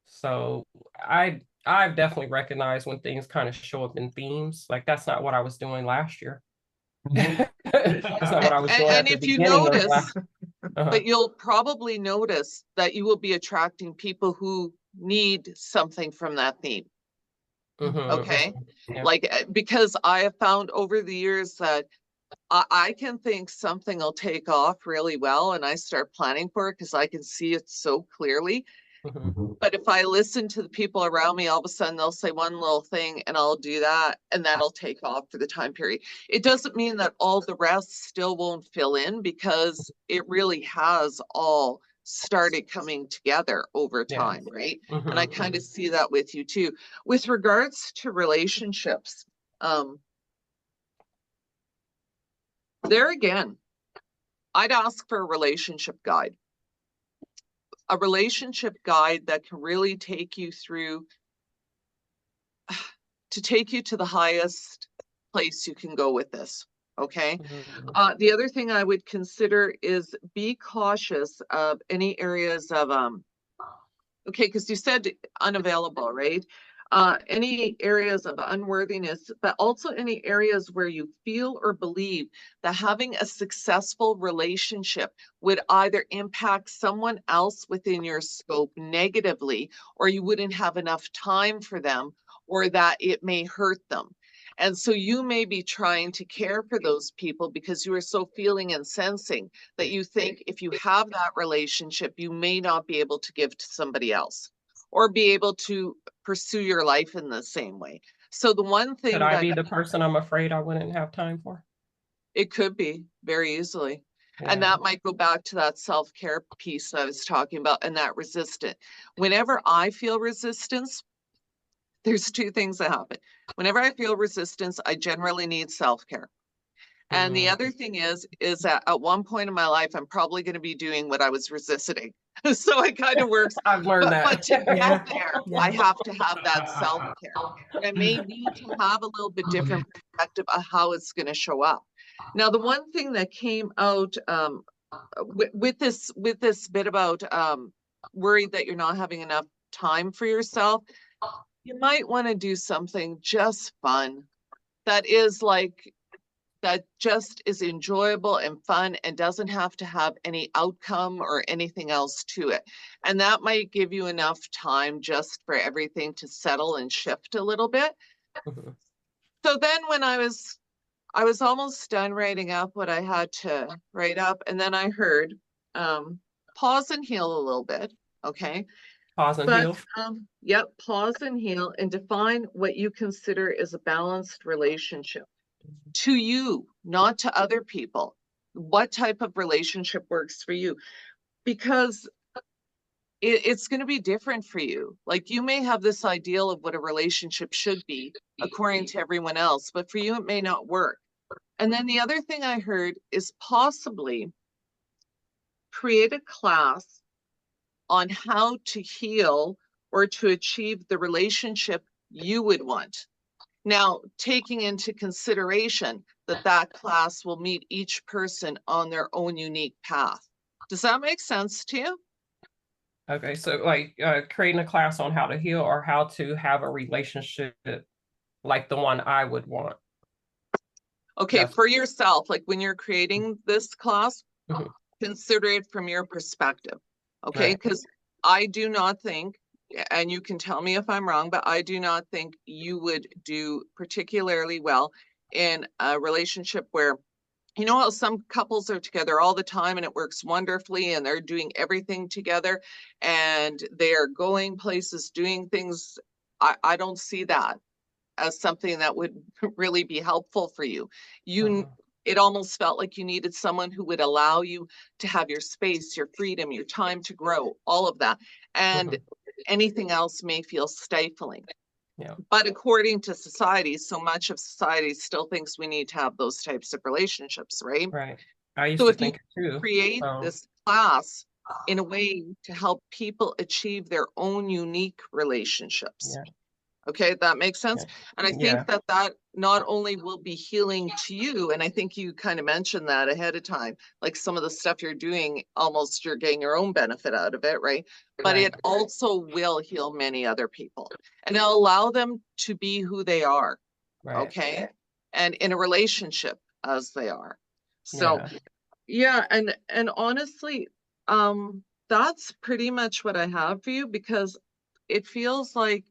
so I I've definitely recognized when things kind of show up in themes. Like that's not what I was doing last year. That's not what I was doing at And the if you beginning of notice, last. but you'll probably notice that you will be attracting people who need something from that theme. Okay. Yeah. Like, because I have found over the years that I can think something will take off really well and I start planning for it because I can see it so clearly. But if I listen to the people around me, all of a sudden they'll say one little thing and I'll do that and that'll take off for the time period. It doesn't mean that all the rest still won't fill in because it really has all started coming together over Yeah. time, right? And I kind of see that with you too. With regards to relationships, there again, I'd ask for a relationship guide. A relationship guide that can really take you through, to take you to the highest place you can go with this, okay? The other thing I would consider is be cautious of any areas of, okay, because you said unavailable, right? Any areas of unworthiness, but also any areas where you feel or believe that having a successful relationship would either impact someone else within your scope negatively, or you wouldn't have enough time for them, or that it may hurt them. And so you may be trying to care for those people because you are so feeling and sensing that you think if you have that relationship, you may not be able to give to somebody else or be able to pursue your life in the same way. So the one thing Could I that be the person I'm afraid I wouldn't have time for? it could be very easily. And Yeah. that might go back to that self-care piece I was talking about and that resistant. Whenever I feel resistance, there's two things that happen. Whenever I feel resistance, I generally need self-care. And the other thing is that at one point in my life, I'm probably going to be doing what I was resisting. So it kind of works. I've learned But that. to Yeah, get there, yeah. I have to have that self-care. I may need to have a little bit different perspective of how it's going to show up. Now, the one thing that came out with this bit about worried that you're not having enough time for yourself, you might want to do something just fun that is like, that just is enjoyable and fun and doesn't have to have any outcome or anything else to it. And that might give you enough time just for everything to settle and shift a little bit. So then when I was almost done writing up what I had to write up, and then I heard pause and heal a little bit. Okay. Pause and But heal. yep, pause and heal and define what you consider is a balanced relationship to you, not to other people. What type of relationship works for you? Because it's going to be different for you. Like you may have this ideal of what a relationship should be according to everyone else, but for you, it may not work. And then the other thing I heard is possibly create a class on how to heal or to achieve the relationship you would want. Now, taking into consideration that that class will meet each person on their own unique path. Does that make sense to you? Okay, so like creating a class on how to heal or how to have a relationship like the one I would want. Okay, That's- for yourself, like when you're creating this class, consider it from your perspective. Okay, Right. because I do not think, and you can tell me if I'm wrong, but I do not think you would do particularly well in a relationship where, you know how some couples are together all the time and it works wonderfully and they're doing everything together and they're going places, doing things. I don't see that as something that would really be helpful for you. It almost felt like you needed someone who would allow you to have your space, your freedom, your time to grow, all of that. And anything else may feel stifling. Yeah. But according to society, so much of society still thinks we need to have those types of relationships, right? Right. I used So to if you think it too. create this class in a way to help people achieve their own unique relationships, Yeah. Okay, that makes sense. Yeah. And I think that that not only will be healing to you, and I think you kind of mentioned that ahead of time, like some of the stuff you're doing, almost you're getting your own benefit out of it, right? But it also will heal many other people, and it'll allow them to be who they are, okay? And in a relationship as they are. So yeah, and honestly, that's pretty much what I have for you, because it feels like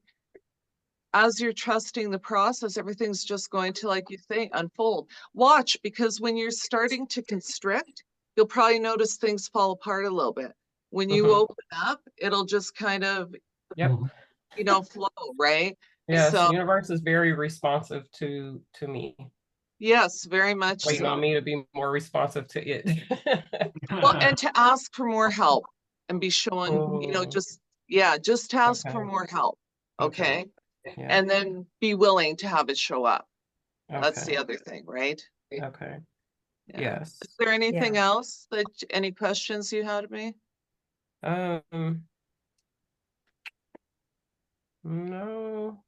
as you're trusting the process, everything's just going to, like you think, unfold. Watch, because when you're starting to constrict, you'll probably notice things fall apart a little bit. When you open up, it'll just kind of, you know, flow, right? Yes, So, the universe is very responsive to me. yes, very much Waiting so. on me to be more responsive to it. Well, and to ask for more help and be shown, you know, just to ask for more help. Okay. And then be willing to have it show up. That's the other thing, right? Okay. Yeah. Yes. Is there anything else that, any questions you had of me? No.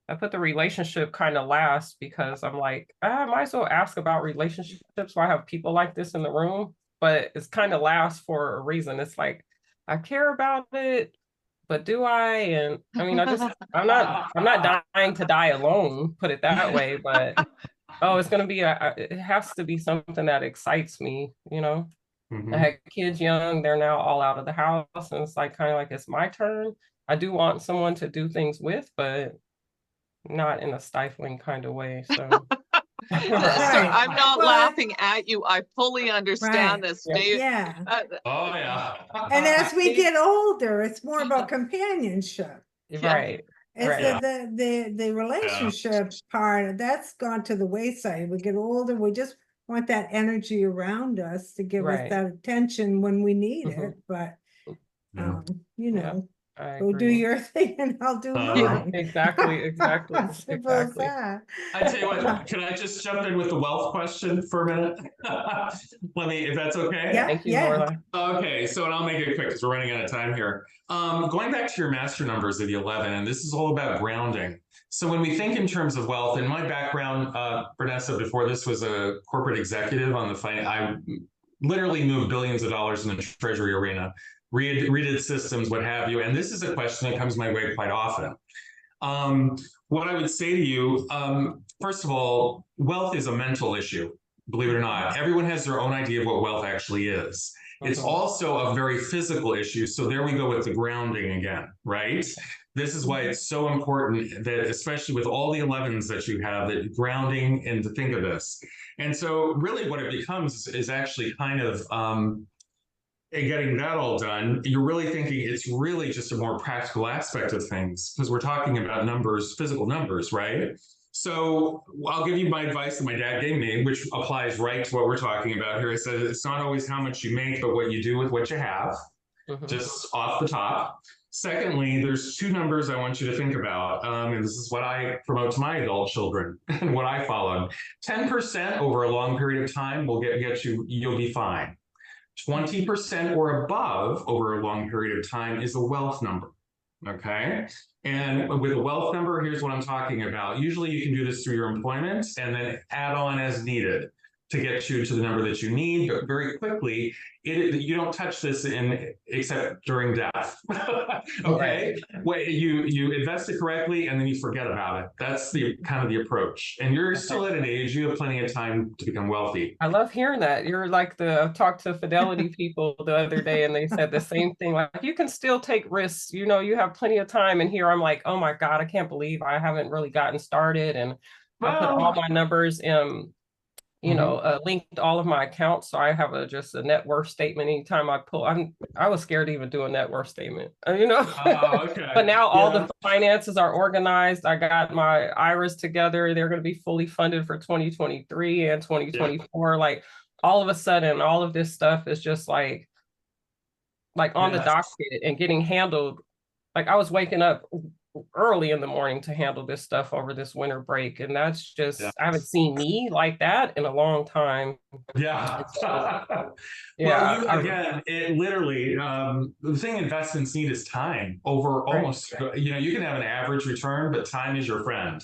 I put the relationship kind of last because I'm like, I might as well ask about relationships while I have people like this in the room, but it's kind of last for a reason. It's like, I care about it, but do I? And I mean, I'm not dying to die alone, put it that way, but oh, it's gonna be it has to be something that excites me, you know. I had kids young, they're now all out of the house, and it's like kind of like it's my turn. I do want someone to do things with, but not in a stifling kind of way. So I'm not laughing at you. I fully understand this. Dave. Oh yeah. And as we get older, it's more about companionship. Right. It's the relationship part that's gone to the wayside. We get older, we just want that energy around us to give us that attention when we need it. But you know, go do your thing and I'll do mine. Exactly. Simple as that. I tell you what, can I just jump in with the wealth question for a minute? Let me, if that's okay. Thank you, Laura. Okay, so and I'll make it quick because we're running out of time here. Going back to your master numbers of the 11, and this is all about grounding. So when we think in terms of wealth, in my background, Branessa, before this was a corporate executive on the I literally moved billions of dollars in the treasury arena, redid systems, what have you. And this is a question that comes my way quite often. What I would say to you, first of all, wealth is a mental issue, believe it or not. Everyone has their own idea of what wealth actually is. It's also a very physical issue. So there we go with the grounding again, right? This is why it's so important that, especially with all the 11s that you have, that grounding and to think of this. And so really what it becomes is actually kind of, and getting that all done, you're really thinking it's really just a more practical aspect of things because we're talking about numbers, physical numbers, right? So I'll give you my advice that my dad gave me, which applies right to what we're talking about here. It says it's not always how much you make, but what you do with what you have, just off the top. Secondly, there's two numbers I want you to think about, and this is what I promote to my adult children and what I followed. 10% over a long period of time will get you, you'll be fine. 20% or above over a long period of time is a wealth number, okay? And with a wealth number, here's what I'm talking about. Usually you can do this through your employment and then add on as needed to get you to the number that you need, but very quickly, you don't touch this except during death, okay? You invest it correctly and then you forget about it. That's the kind of the approach. And you're still at an age, you have plenty of time to become wealthy. I love hearing that. You're like I talked to Fidelity people the other day and they said the same thing, like you can still take risks, you know, you have plenty of time. And here I'm like, oh my God, I can't believe I haven't really gotten started. And I put all my numbers in, you know, linked all of my accounts. So I have just a net worth statement anytime I pull. I was scared to even do a net worth statement, you know. But now all the finances are organized. I got my IRAs together. They're going to be fully funded for 2023 and 2024. Like all of a sudden, all of this stuff is just like on the docket and getting handled. Like I was waking up early in the morning to handle this stuff over this winter break. And that's just, Yeah. I haven't seen me like that in a long time. Yeah. Yeah. Well, again, it literally, the thing investments need is time over almost, you can have an average return, but time is your friend.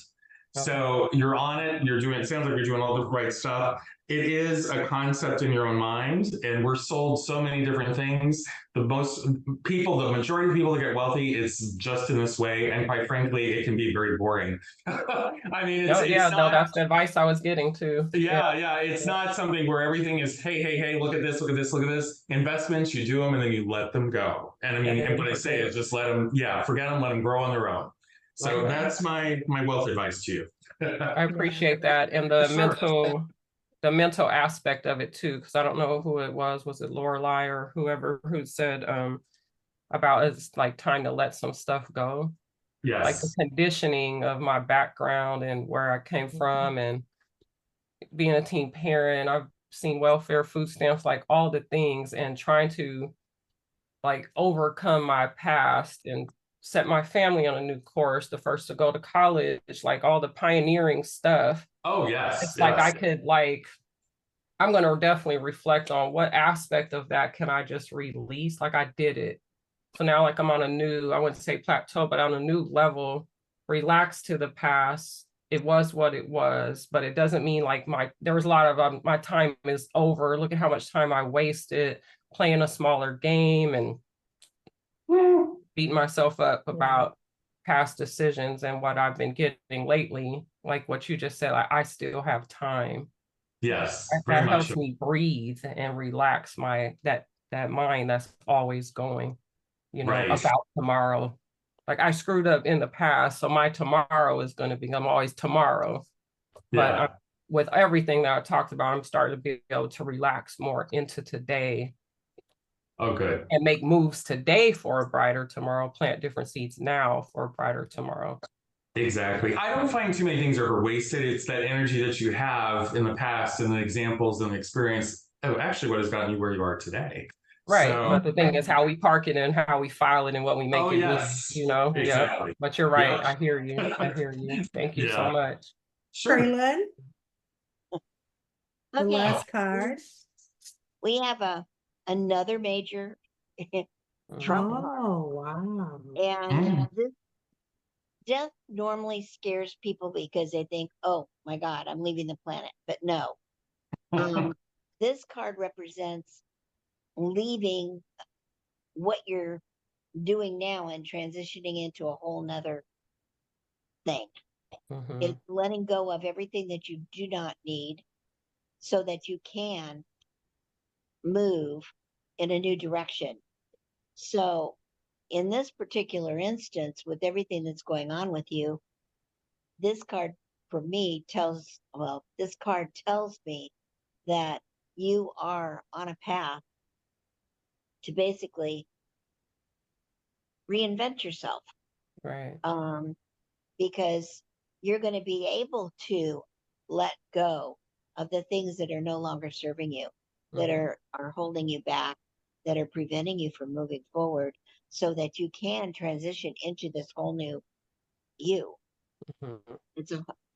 So you're on it, you're doing, it sounds like you're doing all the right stuff. It is a concept in your own mind, and we're sold so many different things. The majority of people that get wealthy, it's just in this way. And quite frankly, it can be very boring. I mean, it's not, that's the advice I was getting to. yeah. It's not something where everything is, hey, look at this, look at this, look at this. Investments, you do them and then you let them go. And I mean, and what I say is just let them, forget them, let them grow on their own. So that's my wealth advice to you. I appreciate that. And the mental aspect of it too, because I don't know who it was it Lorelei or whoever who said about it's like time to let some stuff go. Yes. Like the conditioning of my background and where I came from, and being a teen parent, I've seen welfare, food stamps, like all the things, and trying to like overcome my past and set my family on a new course, the first to go to college, like all the pioneering stuff. Oh, yes. It's like I could I'm going to definitely reflect on what aspect of that can I just release? Like I did it. So now like I'm on a new, I wouldn't say plateau, but on a new level, relax to the past. It was what it was, but it doesn't mean like there was a lot of my time is over. Look at how much time I wasted playing a smaller game and beating myself up about past decisions and what I've been getting lately. Like what you just said, I still have time. Yes. That helps me breathe and relax that mind that's always going, about tomorrow. Like I screwed up in the past, so my tomorrow is going to become always tomorrow. But with everything that I talked about, I'm starting to be able to relax more into today. Oh, good. And make moves today for a brighter tomorrow, plant different seeds now for a brighter tomorrow. Exactly. I don't find too many things are wasted. It's that energy that you have in the past and the examples and the experience. Oh, actually, what has gotten you where you are today. Right. But the thing is how we park it and how we file it and what we make it mean, Exactly. Yeah. But you're right. I hear you. Thank you so much. Sure. Craelynn, the Okay, last card. we have another major Trump card. Oh, wow. And this death normally scares people because they think, oh my God, I'm leaving the planet. But no, this card represents leaving what you're doing now and transitioning into a whole nother thing. It's letting go of everything that you do not need so that you can move in a new direction. So in this particular instance, with everything that's going on with you, this card for me this card tells me that you are on a path to basically reinvent yourself. Right. Because you're going to be able to let go of the things that are no longer serving you, that are holding you back, that are preventing you from moving forward, so that you can transition into this whole new you.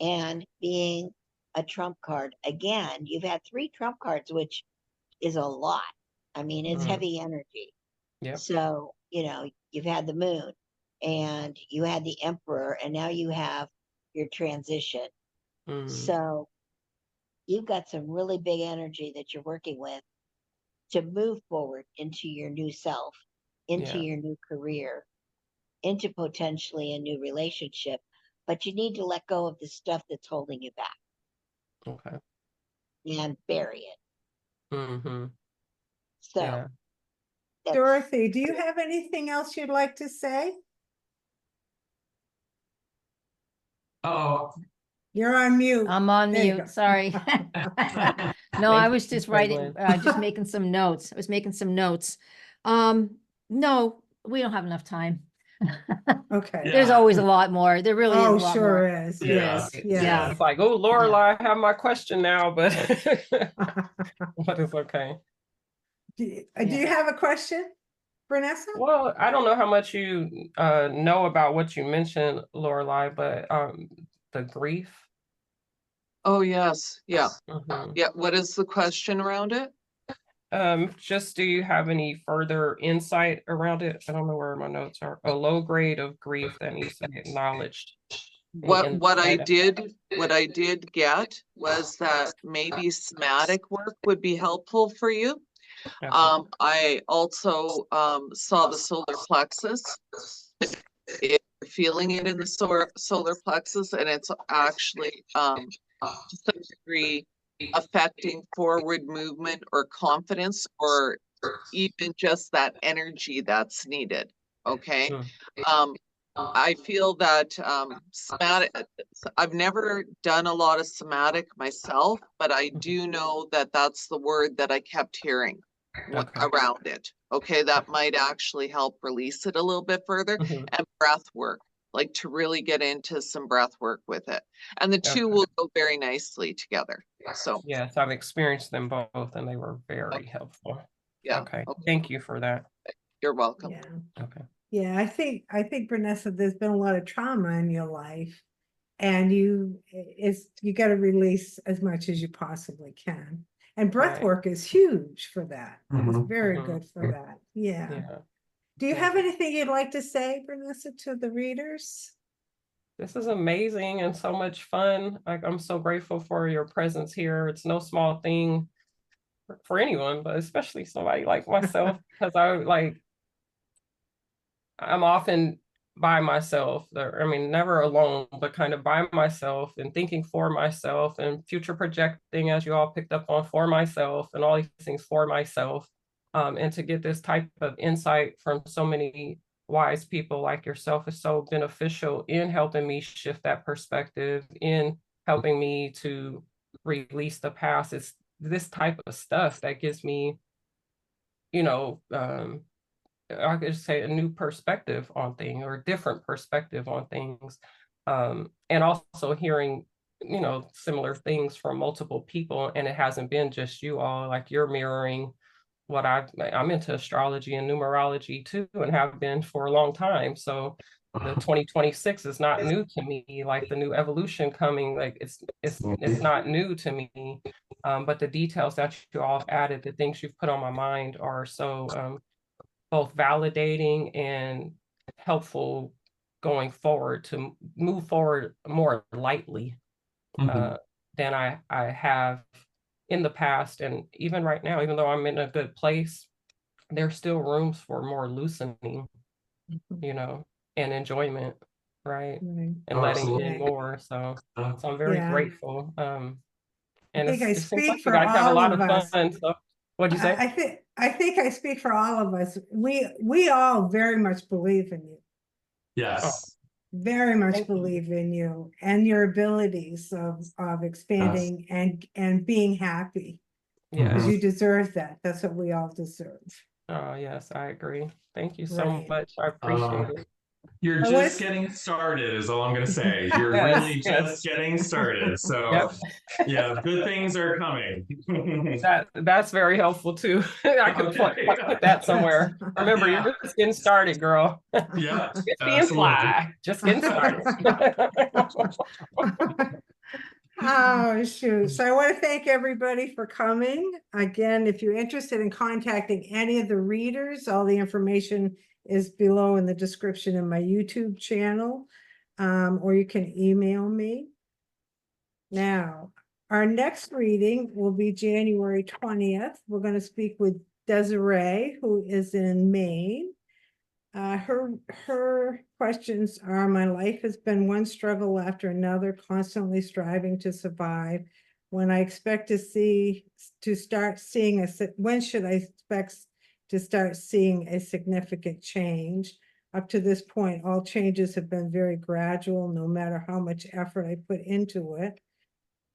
And being a trump card, again, you've had 3 trump cards, which is a lot. I mean, it's heavy energy. Yeah. So, you've had the moon and you had the emperor, and now you have your transition. So you've got some really big energy that you're working with to move forward into your new self, into your new career, into potentially a new relationship. But you need to let go of the stuff that's holding you back. Okay. And bury it. So, yeah. Dorothy, do you have anything else you'd like to say? Uh-oh. You're on mute. I'm on There you go. mute, sorry. No, I was just writing, Craelynn. just making some notes. I was making some notes. No, we don't have enough time. Okay. There's always a lot more. There really is a Oh, lot sure more. is. There Yes. is. Yeah. It's like, oh, Lorelei, I have my question now, but but it's okay. Do you have a question Branessa? Well, I don't know how much you know about what you mentioned, Lorelei, but the grief. Oh, yes. Yeah. Mhm. Yeah. What is the question around it? Just do you have any further insight around it? I don't know where my notes are. A low grade of grief that needs to be acknowledged. What I did get was that maybe somatic work would be helpful for you. Okay. I also saw the solar plexus. If you're feeling it in the solar plexus, and it's actually to some degree affecting forward movement or confidence, or even just that energy that's needed. Okay. Mm. I feel that somatic, I've never done a lot of somatic myself, but I do know that that's the word that I kept hearing Okay. around it. Okay, that might actually help release it a little bit further. Mhm. And breath work, like to really get into some breath work with it. And the two Okay. will go very nicely together. So, Yes, I've experienced them both and they were very helpful. yeah. Okay. Okay. Thank you for that. You're welcome. Yeah. Okay. Yeah, I think Branessa, there's been a lot of trauma in your life. And you got to release as much as you possibly can. And breath Right. work is huge for that. It's Mhm. very Mhm. good for that. Yeah. Yeah. Do you Yeah. have anything you'd like to say, Branessa, to the readers? This is amazing and so much fun. Like, I'm so grateful for your presence here. It's no small thing for anyone, but especially somebody like myself, because I'm often by myself. I mean, never alone, but kind of by myself and thinking for myself and future projecting, as you all picked up on, for myself and all these things for myself. And to get this type of insight from so many wise people like yourself is so beneficial in helping me shift that perspective, in helping me to release the past. It's this type of stuff that gives me, you know, I could say a new perspective on things or a different perspective on things. And also hearing, similar things from multiple people. And it hasn't been just you all, like you're mirroring what I'm into astrology and numerology too, and have been for a long time. So the 2026 is not new to me, like the new evolution coming, like it's not new to me. But the details that you all have added, the things you've put on my mind are so both validating and helpful going forward to move forward more lightly than I have in the past. And even right now, even though I'm in a good place, there's still rooms for more loosening, and enjoyment, right? Right. And letting in Right. more. So I'm very Yeah. grateful. And think I it seems like speak you for guys have a all lot of of us. fun. So what'd you say? I think I speak for all of us. We all very much believe in you. Yes. Very much Thank you. believe in you and your abilities of expanding and being happy. Because Yes. you deserve that. That's what we all deserve. Oh, yes, I agree. Thank you so Right. much. I appreciate it. You're I just was- getting started is all I'm going to say. You're Yes, really yes. just getting started. So Yep. yeah, good things are coming. That's very helpful too. I could put that somewhere. Remember, Yeah. you're just getting started, girl. Yeah, Just being absolutely. fly. Just getting started. Oh, shoot. So I want to thank everybody for coming. Again, if you're interested in contacting any of the readers, all the information is below in the description in my YouTube channel, or you can email me. Now, our next reading will be January 20th. We're going to speak with Desiree, who is in Maine. Her questions are: my life has been one struggle after another, constantly striving to survive. When I expect to start seeing when should I expect to start seeing a significant change? Up to this point, all changes have been very gradual, no matter how much effort I put into it.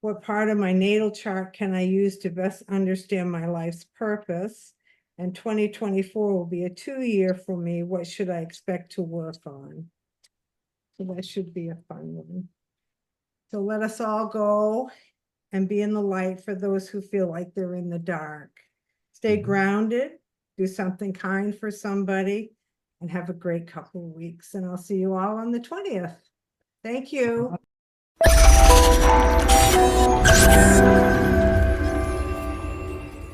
What part of my natal chart can I use to best understand my life's purpose? And 2024 will be a 2-year for me. What should I expect to work on? So that should be a fun one. So let us all go and be in the light for those who feel like they're in the dark. Stay grounded, do something kind for somebody, and have a great couple of weeks. And I'll see you all on the 20th. Thank you.